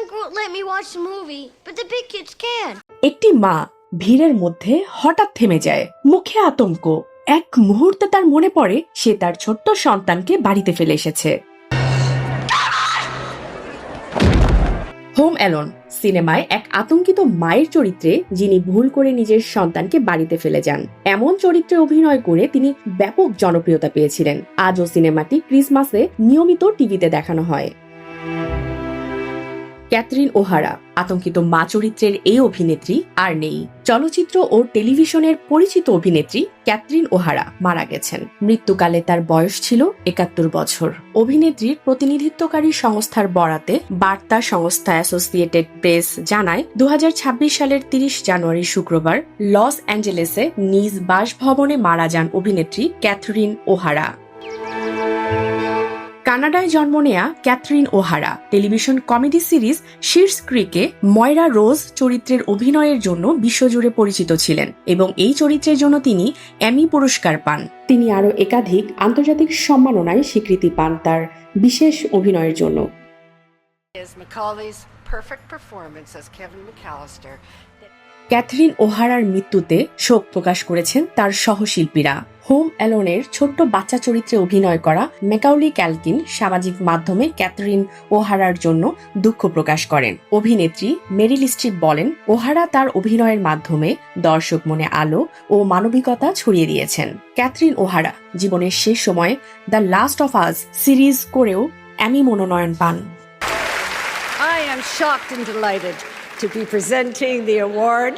uncle won't let me watch the movie, but the big kids can. একটি মা ভিড়ের মধ্যে হঠাৎ থেমে যায়, মুখে আতঙ্ক। এক মুহূর্তে তার মনে পড়ে সে তার ছোট্ট সন্তানকে বাড়িতে ফেলে এসেছে। হোম অ্যালোন সিনেমায় এক আতঙ্কিত মায়ের চরিত্রে, যিনি ভুল করে নিজের সন্তানকে বাড়িতে ফেলে যান। এমন চরিত্রে অভিনয় করে তিনি ব্যাপক জনপ্রিয়তা পেয়েছিলেন। আজও সিনেমাটি ক্রিসমাসে নিয়মিত টিভিতে দেখানো হয়। ক্যাথরিন ওহারা, আতঙ্কিত মা চরিত্রের এই অভিনেত্রী আর নেই। চলচ্চিত্র ও টেলিভিশনের পরিচিত অভিনেত্রী ক্যাথরিন ওহারা মারা গেছেন। মৃত্যুকালে তার বয়স ছিল ৭১ বছর। অভিনেত্রীর প্রতিনিধিত্বকারী সংস্থার বরাতে বার্তা সংস্থা অ্যাসোসিয়েটেড প্রেস জানায়, ২০২৬ সালের ৩০ জানুয়ারি শুক্রবার লস অ্যাঞ্জেলেসে নিজ বাসভবনে মারা যান অভিনেত্রী ক্যাথরিন ওহারা। কানাডায় জন্ম নেয়া Catherine O'Hara television comedy series Schitt's Creek Moira Rose চরিত্রের অভিনয়ের জন্য বিশ্বজুড়ে পরিচিত ছিলেন এবং এই চরিত্রের জন্য তিনি এমি পুরস্কার পান। তিনি আরও একাধিক আন্তর্জাতিক সম্মাননায় স্বীকৃতি পান তার বিশেষ অভিনয়ের জন্য। ক্যাথরিন ওহারার মৃত্যুতে শোক প্রকাশ করেছেন তার সহশিল্পীরা। হোম অ্যালোনের ছোট্ট বাচ্চা চরিত্রে অভিনয় করা ম্যাকাউলি ক্যালকিন সামাজিক মাধ্যমে ক্যাথরিন ওহারার জন্য দুঃখ প্রকাশ করেন। অভিনেত্রী মেরিল স্ট্রিপ বলেন, ওহারা তার অভিনয়ের মাধ্যমে দর্শক মনে আলো ও মানবিকতা ছড়িয়ে দিয়েছেন। ক্যাথরিন ওহারা জীবনের শেষ সময়ে the last of us series করেও এমি মনোনয়ন পান। I am shocked and delighted to be presenting the award.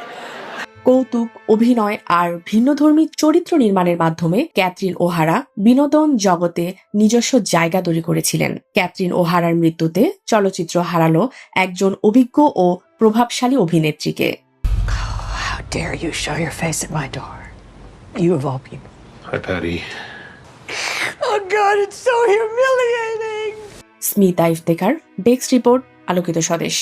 কৌতুক, অভিনয় আর ভিন্নধর্মী চরিত্র নির্মাণের মাধ্যমে ক্যাথরিন ওহারা বিনোদন জগতে নিজস্ব জায়গা তৈরি করেছিলেন। ক্যাথরিন ওহারার মৃত্যুতে চলচ্চিত্র হারালো একজন অভিজ্ঞ ও প্রভাবশালী অভিনেত্রীকে। How dare you show your face at my door? You of all people. Hi, Patty. Oh God, it's so humiliating. Smita Iftekhar, desk report, আলোকিত স্বদেশ।